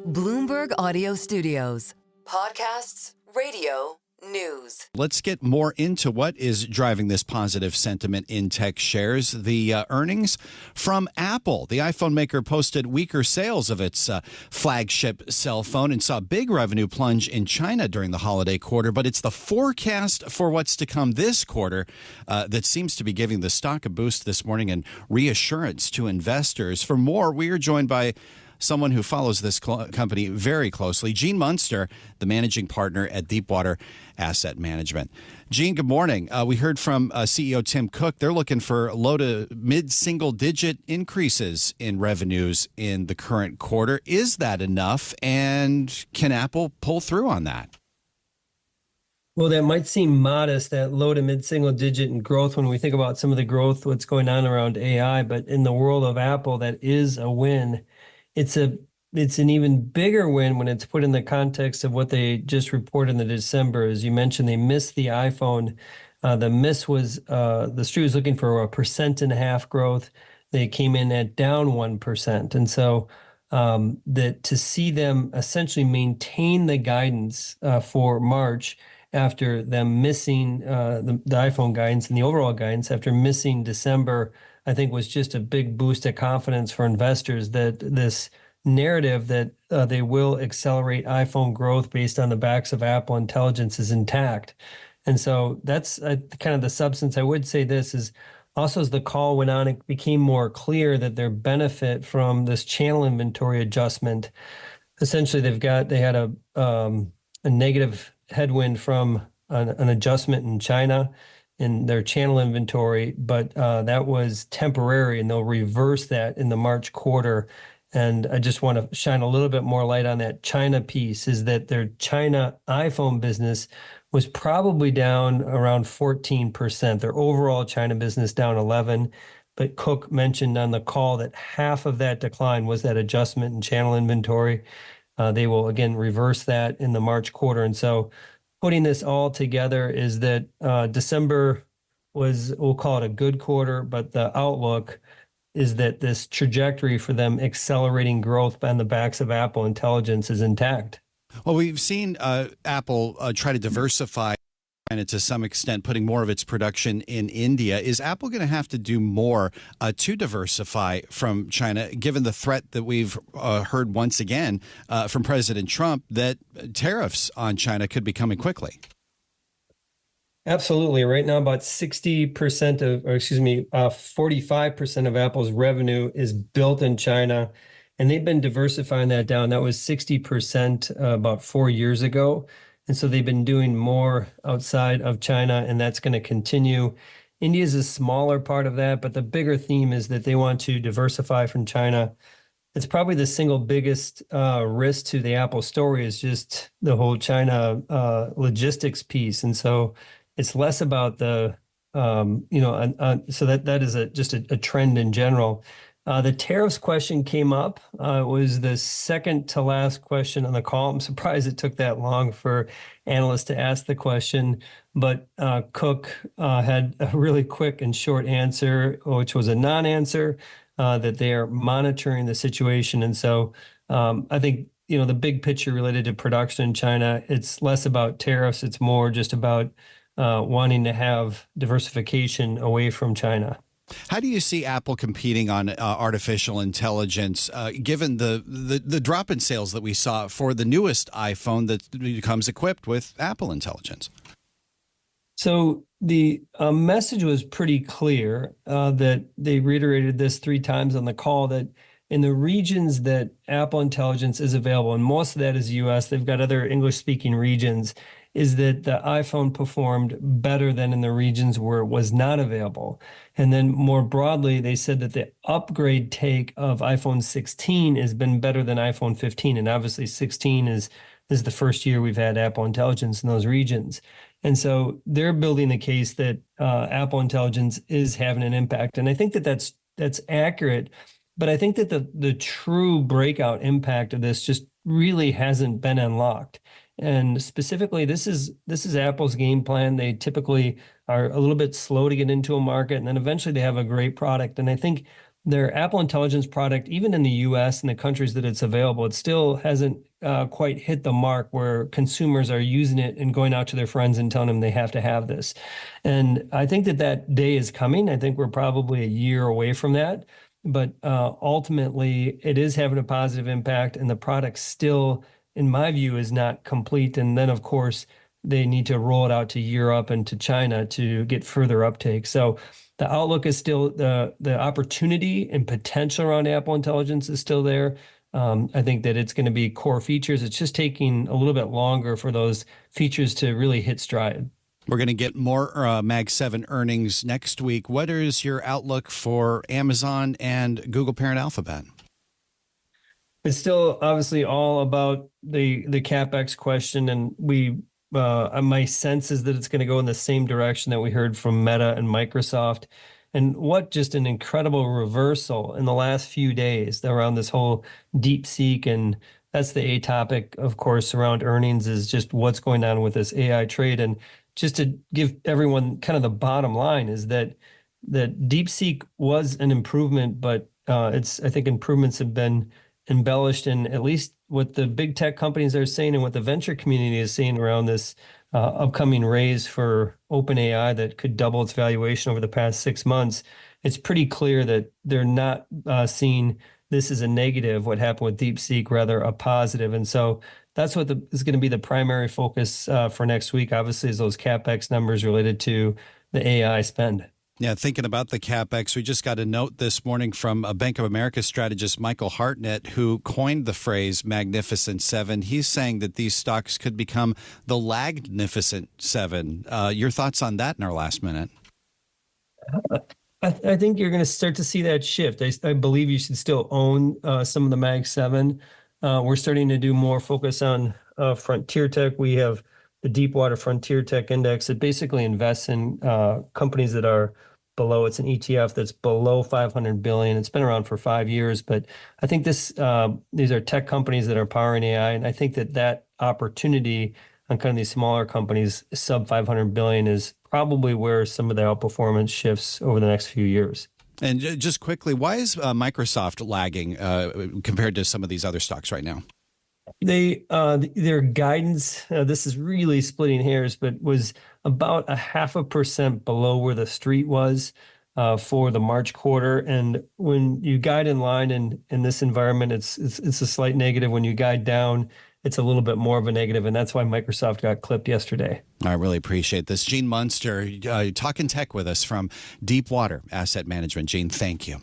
Bloomberg Audio Studios. Podcasts, radio, news. Let's get more into what is driving this positive sentiment in tech shares. The earnings from Apple. The iPhone maker posted weaker sales of its flagship cell phone and saw a big revenue plunge in China during the holiday quarter. But it's the forecast for what's to come this quarter that seems to be giving the stock a boost this morning and reassurance to investors. For more, we are joined by someone who follows this company very closely, Eugene Munster, the managing partner at Deepwater Asset Management. Gene, good morning. We heard from CEO Tim Cook. They're looking for low to mid-single-digit increases in revenues in the current quarter. Is that enough? And can Apple pull through on that? Well, that might seem modest, that low to mid-single digit in growth when we think about some of the growth, what's going on around AI. But in the world of Apple, that is a win. It's an even bigger win when it's put in the context of what they just reported in the December. As you mentioned, they missed the iPhone. The miss was the Street was looking for 1.5% growth. They came in at down 1%. And so that to see them essentially maintain the guidance for March after them missing the iPhone guidance and the overall guidance after missing December, I think was just a big boost of confidence for investors that this narrative that they will accelerate iPhone growth based on the backs of Apple Intelligence is intact. And so that's kind of the substance. I would say this is also as the call went on, it became more clear that their benefit from this channel inventory adjustment. Essentially, they had a negative headwind from an adjustment in China in their channel inventory, but that was temporary, and they'll reverse that in the March quarter. And I just want to shine a little bit more light on that China piece, is that their China iPhone business was probably down around 14%. Their overall China business down 11%. But Cook mentioned on the call that half of that decline was that adjustment in channel inventory. They will, again, reverse that in the March quarter. And so putting this all together is that December was, we'll call it a good quarter, but the outlook is that this trajectory for them accelerating growth on the backs of Apple Intelligence is intact. Well, we've seen Apple try to diversify and to some extent putting more of its production in India. Is Apple going to have to do more to diversify from China, given the threat that we've heard once again from President Trump that tariffs on China could be coming quickly? Absolutely. Right now, about 45% of Apple's revenue is built in China, and they've been diversifying that down. That was 60% about 4 years ago. And so they've been doing more outside of China, and that's going to continue. India is a smaller part of that, but the bigger theme is that they want to diversify from China. It's probably the single biggest risk to the Apple story is just the whole China logistics piece. And so it's less about the, so that is just a trend in general. The tariffs question came up. It was the second to last question on the call. I'm surprised it took that long for analysts to ask the question, but Cook had a really quick and short answer, which was a non-answer, that they are monitoring the situation. And so I think, the big picture related to production in China, it's less about tariffs. It's more just about wanting to have diversification away from China. How do you see Apple competing on artificial intelligence, given the drop in sales that we saw for the newest iPhone that becomes equipped with Apple Intelligence? So the message was pretty clear that they reiterated this 3 times on the call, that in the regions that Apple Intelligence is available, and most of that is U.S., they've got other English-speaking regions, is that the iPhone performed better than in the regions where it was not available. And then more broadly, they said that the upgrade take of iPhone 16 has been better than iPhone 15. And obviously 16 is the first year we've had Apple Intelligence in those regions. And so they're building the case that Apple Intelligence is having an impact. And I think that that's accurate. But I think that the true breakout impact of this just really hasn't been unlocked. And specifically, this is Apple's game plan. They typically are a little bit slow to get into a market, and then eventually they have a great product. And I think their Apple Intelligence product, even in the US and the countries that it's available, it still hasn't quite hit the mark where consumers are using it and going out to their friends and telling them they have to have this. And I think that day is coming. I think we're probably a year away from that. But ultimately, it is having a positive impact, and the product still, in my view, is not complete. And then, of course, they need to roll it out to Europe and to China to get further uptake. So the outlook is still the opportunity and potential around Apple Intelligence is still there. I think that it's going to be core features. It's just taking a little bit longer for those features to really hit stride. We're going to get more Mag 7 earnings next week. What is your outlook for Amazon and Google parent Alphabet? It's still obviously all about the CapEx question, and my sense is that it's going to go in the same direction that we heard from Meta and Microsoft. And what just an incredible reversal in the last few days around this whole DeepSeek. And that's the A topic, of course, around earnings is just what's going on with this AI trade. And just to give everyone kind of the bottom line is that DeepSeek was an improvement, but I think improvements have been embellished, in at least what the big tech companies are saying and what the venture community is saying around this upcoming raise for OpenAI that could double its valuation over the past 6 months. It's pretty clear that they're not seeing this as a negative, what happened with DeepSeek, rather a positive. And so that's what is going to be the primary focus for next week, obviously, is those CapEx numbers related to the AI spend. Yeah, thinking about the CapEx, we just got a note this morning from a Bank of America strategist, Michael Hartnett, who coined the phrase Magnificent Seven. He's saying that these stocks could become the Lagnificent Seven. Your thoughts on that in our last minute? I think you're going to start to see that shift. I believe you should still own some of the Mag 7. We're starting to do more focus on frontier tech. We have the Deepwater Frontier Tech Index that basically invests in companies that are below. It's an ETF that's below 500 billion. It's been around for 5 years, but I think these are tech companies that are powering AI, and I think that opportunity on kind of these smaller companies, sub 500 billion, is probably where some of the outperformance shifts over the next few years. And just quickly, why is Microsoft lagging compared to some of these other stocks right now? Their guidance, this is really splitting hairs, but was about 0.5% below where the street was for the March quarter. And when you guide in line in this environment, it's a slight negative. When you guide down, it's a little bit more of a negative, and that's why Microsoft got clipped yesterday. I really appreciate this. Gene Munster, talking tech with us from Deepwater Asset Management. Gene, thank you.